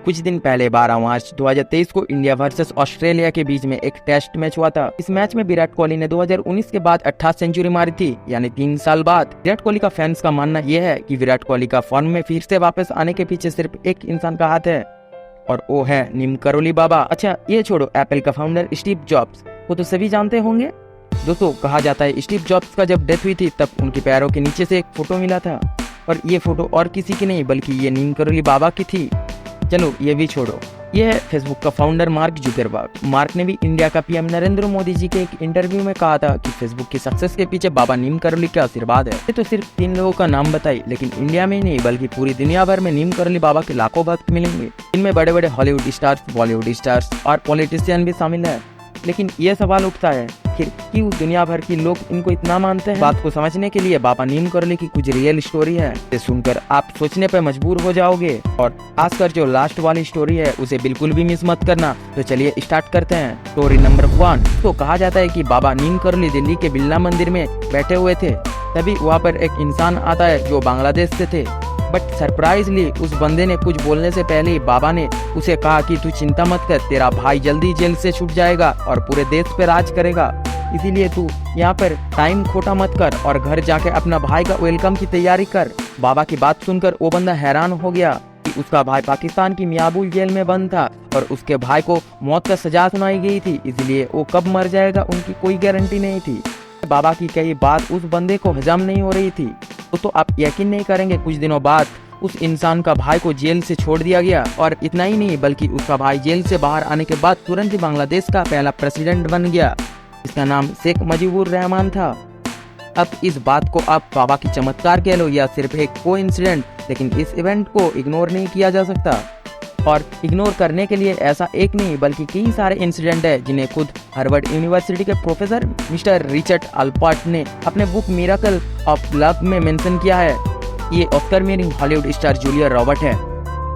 कुछ दिन पहले 12 मार्च 2023 को इंडिया वर्सेस ऑस्ट्रेलिया के बीच में एक टेस्ट मैच हुआ था। इस मैच में विराट कोहली ने 2019 के बाद 28 सेंचुरी मारी थी, यानी 3 साल बाद। विराट कोहली का फैंस का मानना यह है कि विराट कोहली का फॉर्म में फिर से वापस आने के पीछे सिर्फ एक इंसान का हाथ है, और वो है नीम करोली बाबा। अच्छा, ये छोड़ो, एप्पल का फाउंडर स्टीव जॉब्स वो तो सभी जानते होंगे। दोस्तों, कहा जाता है स्टीव जॉब्स का जब डेथ हुई थी तब उनके पैरों के नीचे से एक फोटो मिला था, और ये फोटो और किसी की नहीं बल्कि ये नीम करोली बाबा की थी। चलो ये भी छोड़ो, ये है फेसबुक का फाउंडर मार्क जुकरबर्ग। मार्क ने भी इंडिया का पीएम नरेंद्र मोदी जी के एक इंटरव्यू में कहा था कि फेसबुक की सक्सेस के पीछे बाबा नीम करोली का आशीर्वाद है। ये तो सिर्फ 3 लोगों का नाम बताई, लेकिन इंडिया में ही नहीं बल्कि पूरी दुनिया भर में नीम करोली बाबा के लाखों भक्त मिलेंगे। इनमें बड़े बड़े हॉलीवुड स्टार्स, बॉलीवुड स्टार्स और पॉलिटिशियन भी शामिल है। लेकिन ये सवाल उठता है कि क्यों दुनिया भर के लोग इनको इतना मानते हैं। बात को समझने के लिए बाबा नीम करोली की कुछ रियल स्टोरी है, इसे सुनकर आप सोचने पर मजबूर हो जाओगे। और खासकर जो लास्ट वाली स्टोरी है उसे बिल्कुल भी मिस मत करना। तो चलिए स्टार्ट करते हैं। Story number 1। तो कहा जाता है कि बाबा नीम करोली दिल्ली के बिरला मंदिर में बैठे हुए थे, तभी वहाँ पर एक इंसान आता है जो बांग्लादेश से थे। बट सरप्राइजली उस बंदे ने कुछ बोलने से पहले ही बाबा ने उसे कहा कि तू चिंता मत कर, तेरा भाई जल्दी जेल से छूट जाएगा और पूरे देश पे राज करेगा, इसीलिए तू यहाँ पर टाइम खोटा मत कर और घर जाके अपना भाई का वेलकम की तैयारी कर। बाबा की बात सुनकर वो बंदा हैरान हो गया कि उसका भाई पाकिस्तान की मियाबुल जेल में बंद था और उसके भाई को मौत का सजा सुनाई गई थी, इसलिए वो कब मर जाएगा उनकी कोई गारंटी नहीं थी। बाबा की कही बात उस बंदे को हजम नहीं हो रही थी। तो आप यकीन नहीं करेंगे, कुछ दिनों बाद उस इंसान का भाई को जेल से छोड़ दिया गया, और इतना ही नहीं बल्कि उसका भाई जेल से बाहर आने के बाद तुरंत ही बांग्लादेश का पहला प्रेसिडेंट बन गया। इसका नाम शेख मुजीबुर रहमान था। अब इस बात को आप बाबा की चमत्कार कह लो या सिर्फ एक कोइंसिडेंट, लेकिन इस इवेंट को इग्नोर नहीं किया जा सकता। और इग्नोर करने के लिए ऐसा एक नहीं बल्कि कई सारे इंसिडेंट है जिन्हें खुद हार्वर्ड यूनिवर्सिटी के प्रोफेसर मिस्टर रिचर्ड अल्पर्ट ने अपने बुक मिरेकल ऑफ लव में मेंशन किया है। ये Oscar winning Hollywood star Julia Robert है।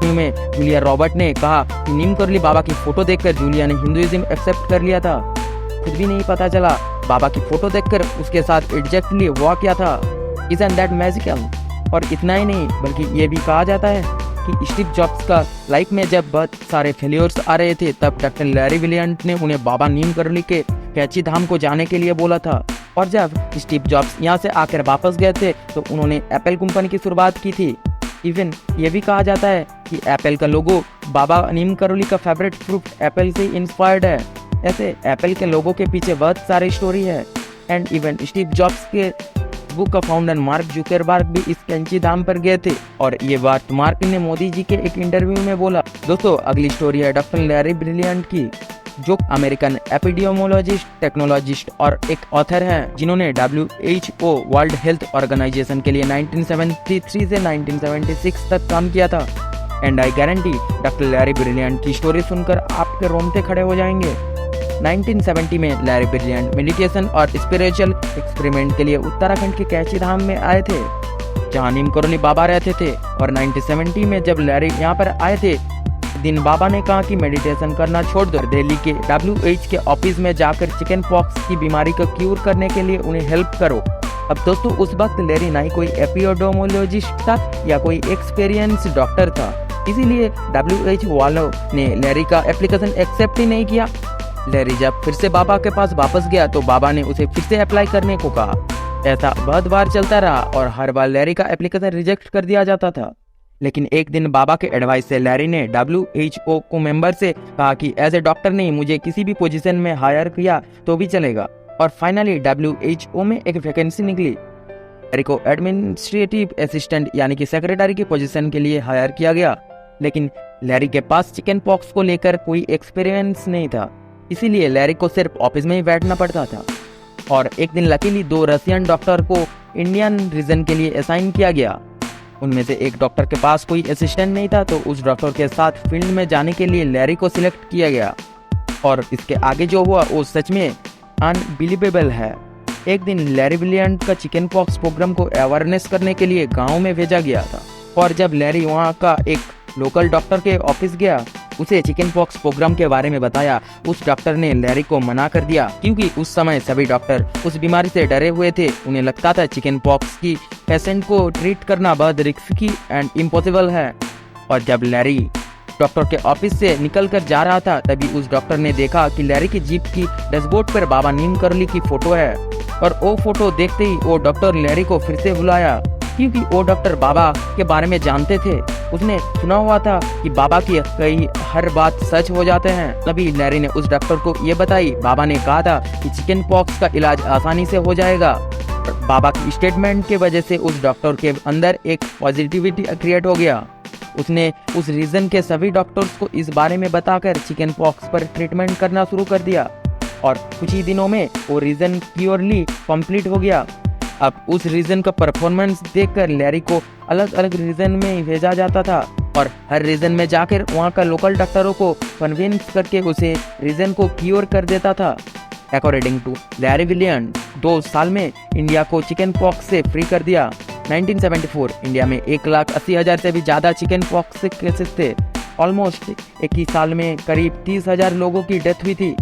में जूलिया रॉबर्ट ने कहा कि नीम करोली बाबा की फोटो देखकर जूलिया ने हिंदुइज्म एक्सेप्ट कर लिया था। खुद भी नहीं पता चला बाबा की फोटो देखकर उसके साथ एग्जैक्टली हुआ क्या था। Isn't that magical? और इतना ही नहीं बल्कि ये भी कहा जाता है कि स्टीव जॉब्स का लाइफ में जब बहुत सारे फेलियर्स आ रहे थे तब डॉक्टर लैरी विलियंट ने उन्हें बाबा नीम करोली के कैची धाम को जाने के लिए बोला था। और जब स्टीव जॉब्स यहाँ से आकर वापस गए थे तो उन्होंने एप्पल कंपनी की शुरुआत की थी। इवन ये भी कहा जाता है कि एप्पल का लोगो बाबा नीम करोली का फेवरेट फ्रूट एप्पल से इंस्पायर्ड है। ऐसे एप्पल के लोगों के पीछे बहुत सारी स्टोरी है। एंड इवन स्टीव जॉब्स के बुक का फाउंडर मार्क जुकरबर्ग भी इस कैंची धाम पर गए थे, और ये बात मार्क ने मोदी जी के एक इंटरव्यू में बोला। दोस्तों, अगली स्टोरी है डॉक्टर लैरी ब्रिलियंट की, जो अमेरिकन एपिडेमियोलॉजिस्ट, टेक्नोलॉजिस्ट और एक ऑथर हैं, जिन्होंने WHO वर्ल्ड हेल्थ ऑर्गेनाइजेशन के लिए 1973 से 1976 तक काम किया था। And I guarantee doctor Larry brilliant की स्टोरी सुनकर आपके रोंगटे खड़े हो जाएंगे। 1970 में लैरी ब्रिलियंट मेडिटेशन और स्पिरिचुअल एक्सपेरिमेंट के लिए उत्तराखंड के कैची धाम में आए थे, जहां नीम करोली बाबा रहते थे। और 1970 में जब लैरी यहाँ पर आए थे, दिन बाबा ने कहा कि मेडिटेशन करना छोड़ दो, दिल्ली के WHO के ऑफिस में जाकर चिकन पॉक्स की बीमारी को क्यूर करने के लिए उन्हें हेल्प करो। अब दोस्तों, उस वक्त लैरी ना ही कोई एपिडेमियोलॉजिस्ट था या कोई एक्सपीरियंस डॉक्टर था, इसीलिए WHO वालों ने लैरी का एप्लीकेशन एक्सेप्ट ही नहीं किया। लैरी जब फिर से बाबा के पास वापस गया तो बाबा ने उसे फिर से अप्लाई करने को कहा। ऐसा बहुत बार चलता रहा और हर बार लैरी का एप्लीकेशन रिजेक्ट कर दिया जाता था। लेकिन एक दिन बाबा के एडवाइस से लैरी ने WHO को मेंबर से कहा कि एज ए डॉक्टर नहीं, मुझे किसी भी पोजीशन में हायर किया तो भी चलेगा। और फाइनली WHO में एक वैकेंसी निकली। लैरी को एडमिनिस्ट्रेटिव असिस्टेंट यानी कि सेक्रेटरी की पोजीशन के लिए हायर किया गया। लेकिन लैरी के पास चिकन पॉक्स को लेकर कोई एक्सपीरियंस नहीं था, इसीलिए लैरी को सिर्फ ऑफिस में ही बैठना पड़ता था। और एक दिन लकीली 2 रशियन डॉक्टर को इंडियन रीजन के लिए असाइन किया गया। उनमें से एक डॉक्टर के पास कोई असिस्टेंट नहीं था, तो उस डॉक्टर के साथ फील्ड में जाने के लिए लैरी को सिलेक्ट किया गया। और इसके आगे जो हुआ वो सच में अनबिलीवेबल है। एक दिन लैरी ब्रिलियंट का चिकन पॉक्स प्रोग्राम को अवेयरनेस करने के लिए गांव में भेजा गया था, और जब लैरी वहां का एक लोकल डॉक्टर के ऑफिस गया, उसे चिकन पॉक्स प्रोग्राम के बारे में बताया। उस डॉक्टर ने लैरी को मना कर दिया, क्योंकि उस समय सभी डॉक्टर उस बीमारी से डरे हुए थे। उन्हें लगता था चिकन पॉक्स की पेशेंट को ट्रीट करना बहुत रिस्की एंड इम्पॉसिबल है। और जब लैरी डॉक्टर के ऑफिस से निकलकर जा रहा था, तभी उस डॉक्टर ने देखा कि लैरी की जीप की डैशबोर्ड पर बाबा नीम करली की फोटो है। और वो फोटो देखते ही वो डॉक्टर लैरी को फिर से बुलाया, क्योंकि वो डॉक्टर बाबा के बारे में जानते थे। उसने सुना हुआ था कि बाबा की कई हर बात सच हो जाते हैं। तभी लैरी ने उस डॉक्टर को ये बताई। बाबा ने कहा था कि चिकन पॉक्स का इलाज आसानी से हो जाएगा। बाबा की स्टेटमेंट के वजह से उस डॉक्टर के अंदर एक पॉजिटिविटी क्रिएट हो गया। उसने उस रीजन के सभी डॉक्टर्स को इस बारे में बताकर चिकन पॉक्स पर ट्रीटमेंट करना शुरू कर दिया और कुछ ही दिनों में वो रीजन प्योरली कंप्लीट हो गया। अब उस रीजन का परफॉर्मेंस देखकर लैरी को अलग अलग रीजन में भेजा जाता था और हर रीजन में जाकर वहाँ का लोकल डॉक्टरों को कन्विंस करके उसे रीजन को क्योर कर देता था। अकॉर्डिंग टू लैरी विलियम्स, 2 साल में इंडिया को चिकन पॉक्स से फ्री कर दिया। 1974 इंडिया में 1,80,000 से भी ज़्यादा चिकन पॉक्स से केसेस थे। ऑलमोस्ट एक ही साल में करीब 30,000 लोगों की डेथ हुई थी।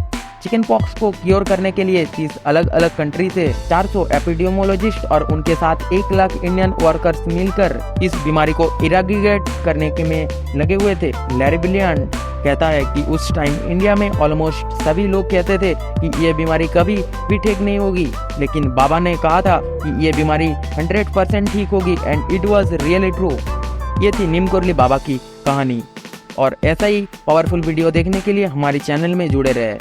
चिकन पॉक्स को क्योर करने के लिए 30 अलग अलग कंट्री से 400 एपिडेमियोलॉजिस्ट और उनके साथ 1 लाख इंडियन वर्कर्स मिलकर इस बीमारी को इराडिकेट करने के में लगे हुए थे। लैरी विलियम्स कहता है कि उस टाइम इंडिया में ऑलमोस्ट सभी लोग कहते थे कि ये बीमारी कभी भी ठीक नहीं होगी, लेकिन बाबा ने कहा था कि ये बीमारी 100% ठीक होगी and it was really true. ये थी नीम करली बाबा की कहानी और ऐसा ही पावरफुल वीडियो देखने के लिए हमारे चैनल में जुड़े रहे।